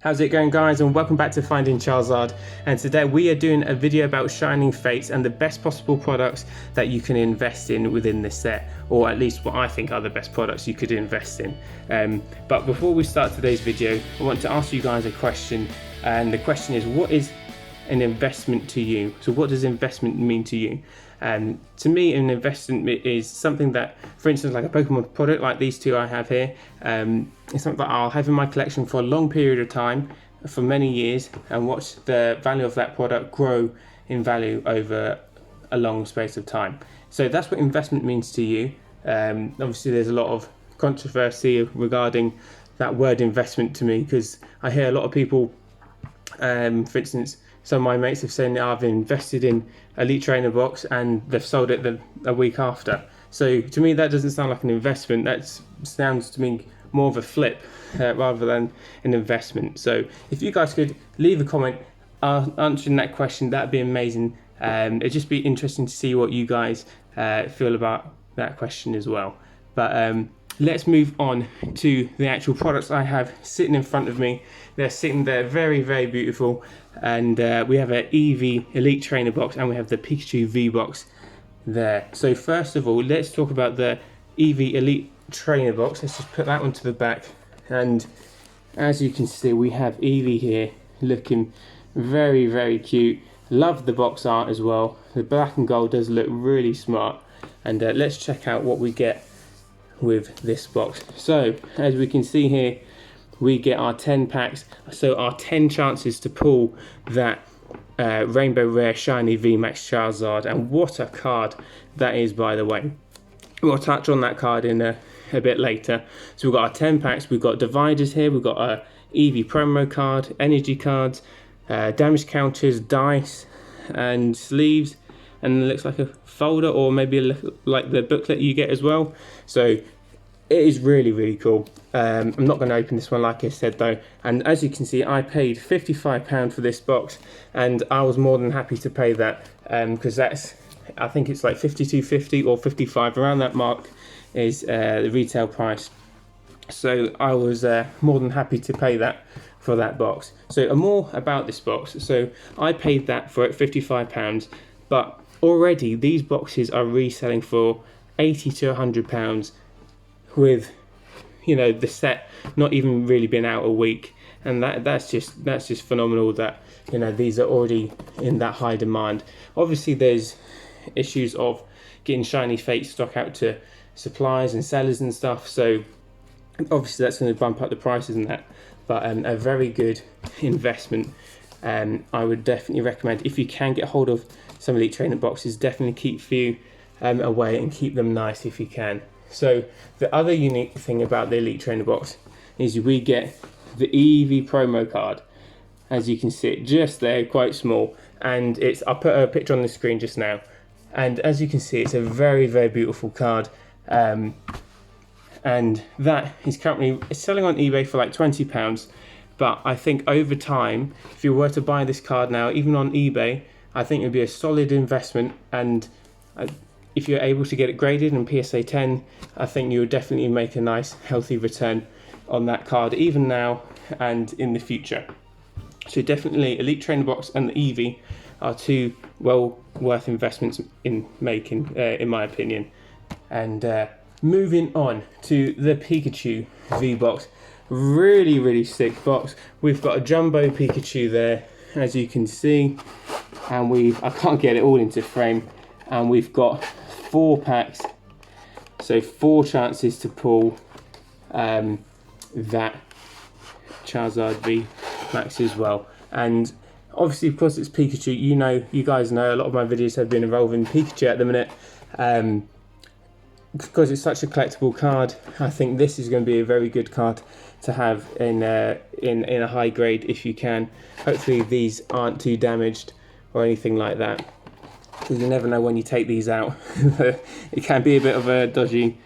How's it going, guys, and welcome back to Finding Charizard. And today we are doing a video about Shining Fates and the best possible products that you can invest in within this set, or at least what I think are the best products you could invest in. But before we start today's video, I want to ask you guys a question, and the question is, what is an investment to you? So what does investment mean to you? To me, an investment is something that, for instance, like a Pokemon product like these two I have here, it's something that I'll have in my collection for a long period of time, for many years, and watch the value of that product grow in value over a long space of time. So that's what investment means to you. Obviously there's a lot of controversy regarding that word investment to me, because I hear a lot of people, for instance, some of my mates have said I've invested in Elite Trainer box and they've sold it a week after. So to me that doesn't sound like an investment. That sounds to me more of a flip rather than an investment. So if you guys could leave a comment answering that question, that'd be amazing. It'd just be interesting to see what you guys feel about that question as well. But let's move on to the actual products I have sitting in front of me. They're sitting there very, very beautiful. And we have an EV Elite Trainer box and we have the Pikachu V Box there. So first of all, let's talk about the EV Elite Trainer box. Let's just put that one to the back. And as you can see, we have Eevee here looking very, very cute. Love the box art as well. The black and gold does look really smart. And let's check out what we get with this box. So as we can see here, we get our 10 packs, so our 10 chances to pull that Rainbow Rare Shiny VMAX Charizard. And what a card that is, by the way. We'll touch on that card in a bit later. So we've got our 10 packs, we've got dividers here, we've got a EV promo card, energy cards, damage counters, dice, and sleeves, and it looks like a folder, or maybe like the booklet you get as well. So it is really, really cool. I'm not going to open this one like I said though, and as you can see I paid £55 for this box, and I was more than happy to pay that, because that's, I think it's like £52.50 or £55, around that mark is the retail price. So I was more than happy to pay that for that box. So more about this box. So I paid that for it, £55, but already these boxes are reselling for £80 to £100, with, you know, the set not even really been out a week, and that's just phenomenal that, you know, these are already in that high demand. Obviously there's issues of getting Shiny Fate stock out to suppliers and sellers and stuff, so obviously that's going to bump up the prices and that, but a very good investment. I would definitely recommend, if you can get hold of some Elite Trainer boxes, definitely keep few away and keep them nice if you can. So the other unique thing about the Elite Trainer box is we get the EV promo card. As you can see it just there, quite small, and it's, I'll put a picture on the screen just now, and as you can see it's a very, very beautiful card, and that is currently selling on eBay for like £20, but I think over time, if you were to buy this card now, even on eBay, I think it would be a solid investment. And if you're able to get it graded in PSA 10, I think you would definitely make a nice healthy return on that card, even now and in the future. So definitely Elite Trainer box and the Eevee are two well worth investments in making, in my opinion. And moving on to the Pikachu V Box, really, really sick box. We've got a jumbo Pikachu there, as you can see, and I can't get it all into frame, and we've got 4 packs, so 4 chances to pull that Charizard V Max as well. And obviously because it's Pikachu, you guys know a lot of my videos have been involving Pikachu at the minute. Because it's such a collectible card, I think this is going to be a very good card to have in a high grade if you can. Hopefully these aren't too damaged or anything like that, because you never know when you take these out. It can be a bit of a dodgy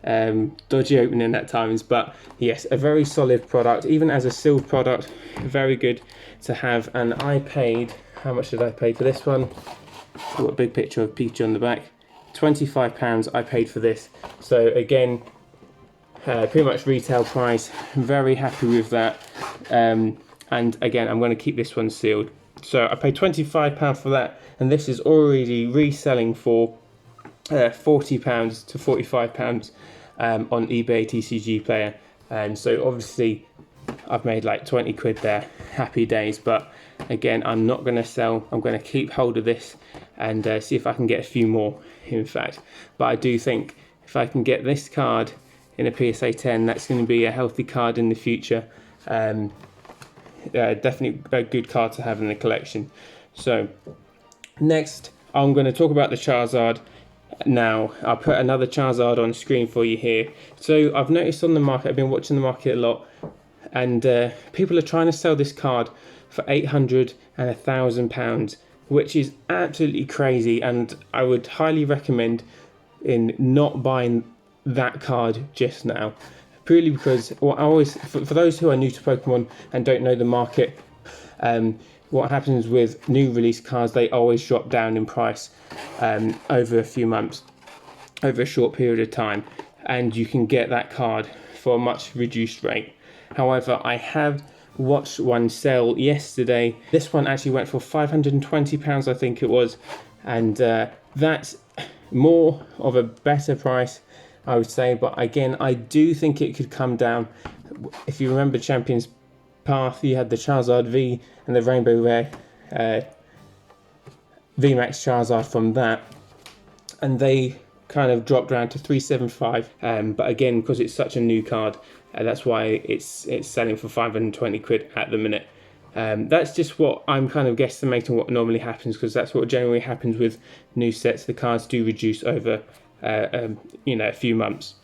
opening at times, but yes, a very solid product, even as a sealed product, very good to have. And I paid, how much did I pay for this one? Got a big picture of Pikachu on the back. £25 I paid for this. So again, pretty much retail price. Very happy with that. and again I'm going to keep this one sealed. So I paid £25 for that, and this is already reselling for £40 to £45 on eBay TCG Player. And so obviously I've made like 20 quid there, happy days. But again, I'm not going to sell, I'm going to keep hold of this and see if I can get a few more, in fact. But I do think if I can get this card in a PSA 10, that's going to be a healthy card in the future. Definitely a good card to have in the collection. So next I'm going to talk about the Charizard. Now I'll put another Charizard on screen for you here. So I've noticed on the market, I've been watching the market a lot, and people are trying to sell this card for £800 and £1,000, which is absolutely crazy, and I would highly recommend in not buying that card just now, purely because what I always, for those who are new to Pokemon and don't know the market, what happens with new release cards, they always drop down in price over a few months, over a short period of time, and you can get that card for a much reduced rate. However, I have watched one sell yesterday. This one actually went for £520, I think it was, and that's more of a better price, I would say. But again, I do think it could come down. If you remember Champions Path, you had the Charizard V and the Rainbow Rare VMAX Charizard from that, and they kind of dropped down to 375. But again, because it's such a new card, that's why it's selling for 520 quid at the minute. That's just what I'm kind of guesstimating what normally happens, because that's what generally happens with new sets. The cards do reduce over a few months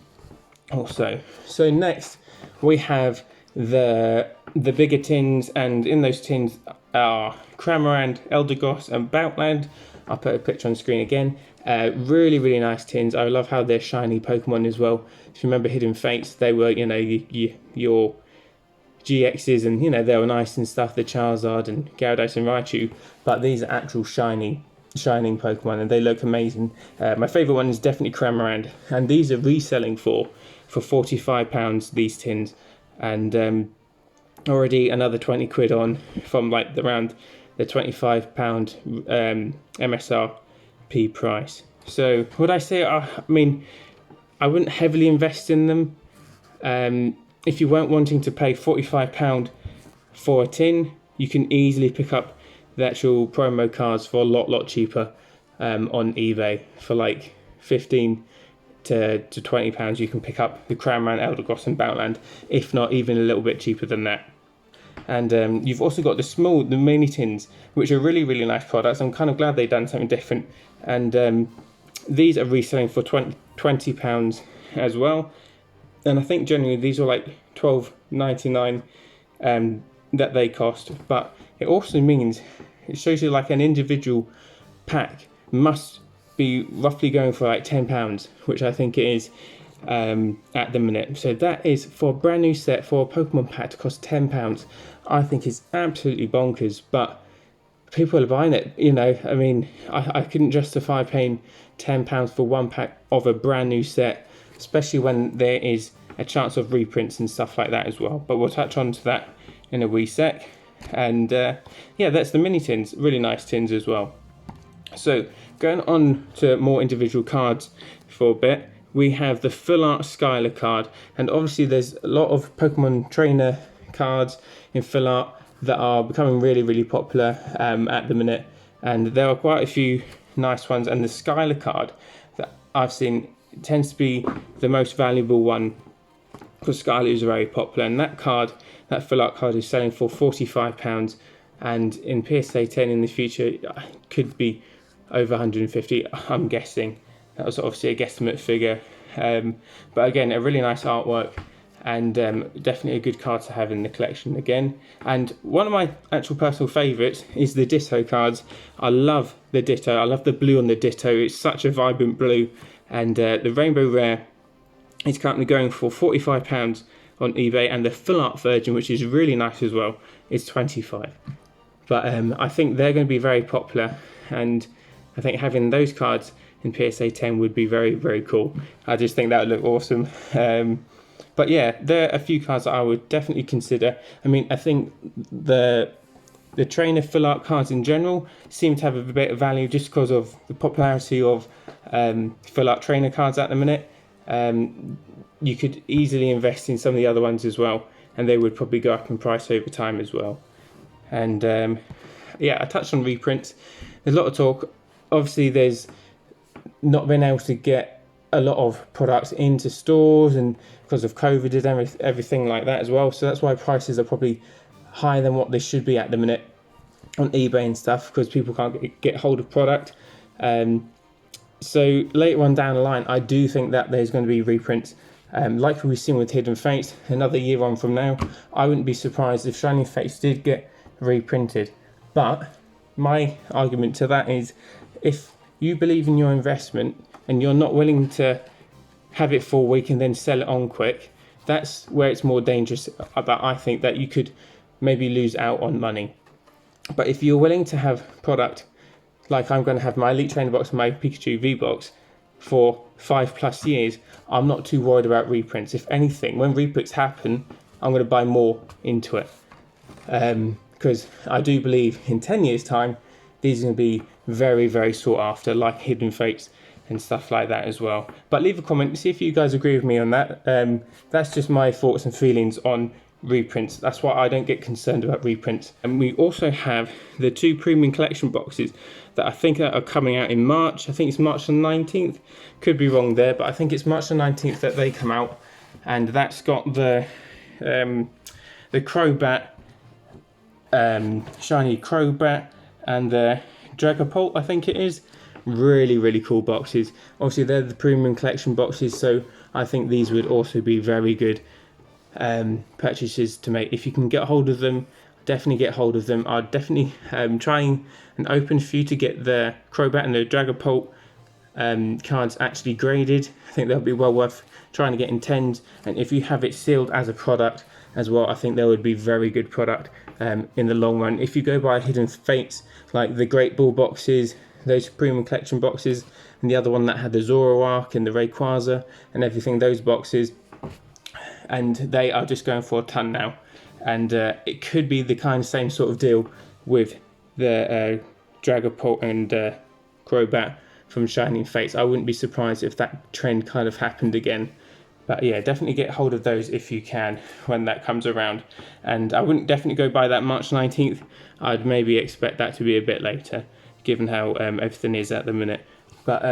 or so. So next we have the bigger tins, and in those tins are Cramorant, Eldegoss and Boutland. I'll put a picture on screen again. Really nice tins. I love how they're shiny Pokemon as well. If you remember Hidden Fates, they were, your GXs, and they were nice and stuff, the Charizard and Gyarados and Raichu, but these are actual shining Pokemon, and they look amazing. My favourite one is definitely Cramorant, and these are reselling for £45, these tins, and already another 20 quid on from like around the £25 MSRP price. So would I say, I mean, I wouldn't heavily invest in them. If you weren't wanting to pay £45 for a tin, you can easily pick up the actual promo cards for a lot cheaper on eBay. For like 15 to £20, you can pick up the Cramorant, Eldegoss and Boutland, if not even a little bit cheaper than that. And you've also got the mini tins, which are really nice products. I'm kind of glad they've done something different, and these are reselling for £20 as well. And I think generally these are like $12.99 that they cost, but it also means it shows you like an individual pack must be roughly going for like £10, which I think it is at the minute. So that is, for a brand new set, for a Pokemon pack to cost £10, I think is absolutely bonkers. But people are buying it, I mean, I couldn't justify paying £10 for one pack of a brand new set, especially when there is a chance of reprints and stuff like that as well. But we'll touch on to that in a wee sec. And yeah, that's the mini tins, really nice tins as well. So going on to more individual cards for a bit, we have the full art Skylar card, and obviously there's a lot of Pokemon trainer cards in full art that are becoming really popular at the minute, and there are quite a few nice ones, and the Skylar card that I've seen tends to be the most valuable one, because Skylar is very popular, and that full art card is selling for £45, and in PSA 10 in the future it could be over 150, I'm guessing. That was obviously a guesstimate figure, but again, a really nice artwork, and definitely a good card to have in the collection again. And one of my actual personal favourites is the Ditto cards. I love the Ditto, I love the blue on the Ditto, it's such a vibrant blue, and the Rainbow Rare is currently going for £45 on eBay, and the full art version, which is really nice as well, is £25. But I think they're going to be very popular, and I think having those cards in PSA 10 would be very cool. I just think that would look awesome. But yeah, there are a few cards that I would definitely consider. I mean, I think the trainer full art cards in general seem to have a bit of value just because of the popularity of full art trainer cards at the minute. You could easily invest in some of the other ones as well, and they would probably go up in price over time as well. And yeah, I touched on reprints. There's a lot of talk. Obviously, there's not been able to get a lot of products into stores, and because of COVID and everything like that as well. So that's why prices are probably higher than what they should be at the minute on eBay and stuff, because people can't get hold of product. So later on down the line, I do think that there's going to be reprints, like we've seen with Hidden Fates. Another year on from now, I wouldn't be surprised if Shining Fates did get reprinted. But my argument to that is, if you believe in your investment and you're not willing to have it for a week and then sell it on quick, that's where it's more dangerous. That I think that you could maybe lose out on money. But if you're willing to have product, like I'm going to have my Elite Trainer box and my Pikachu V Box for 5+ years, I'm not too worried about reprints. If anything, when reprints happen, I'm going to buy more into it. Because I do believe in 10 years' time, these are going to be very, very sought after, like Hidden Fates and stuff like that as well. But leave a comment, see if you guys agree with me on that. That's just my thoughts and feelings on reprints. That's why I don't get concerned about reprints. And we also have the 2 premium collection boxes that I think are coming out in March. I think it's March the 19th. Could be wrong there, but I think it's March the 19th that they come out. And that's got the Crobat, shiny Crobat, and the Dragapult, I think it is. Really, really cool boxes. Obviously, they're the premium collection boxes, so I think these would also be very good purchases to make. If you can get hold of them, definitely get hold of them. I'd definitely try and open for you to get the Crobat and the Dragapult cards actually graded. I think they'll be well worth trying to get in 10s, and if you have it sealed as a product as well, I think they would be very good product in the long run. If you go by Hidden Fates, like the Great Ball boxes, those premium collection boxes, and the other one that had the Zoroark and the Rayquaza and everything, those boxes, and they are just going for a ton now. And it could be the kind of same sort of deal with the Dragapult and Crobat from Shining Fates. I wouldn't be surprised if that trend kind of happened again. But yeah, definitely get hold of those if you can when that comes around. And I wouldn't definitely go by that March 19th. I'd maybe expect that to be a bit later, given how everything is at the minute. But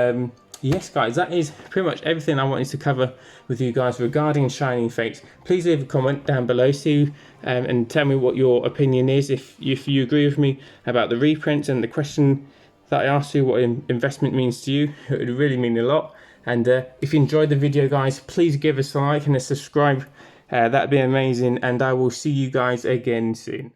yes, guys, that is pretty much everything I wanted to cover with you guys regarding Shining Fates. Please leave a comment down below, and tell me what your opinion is. If you agree with me about the reprints and the question that I asked you, what investment means to you, it would really mean a lot. And if you enjoyed the video, guys, please give us a like and a subscribe. That'd be amazing, and I will see you guys again soon.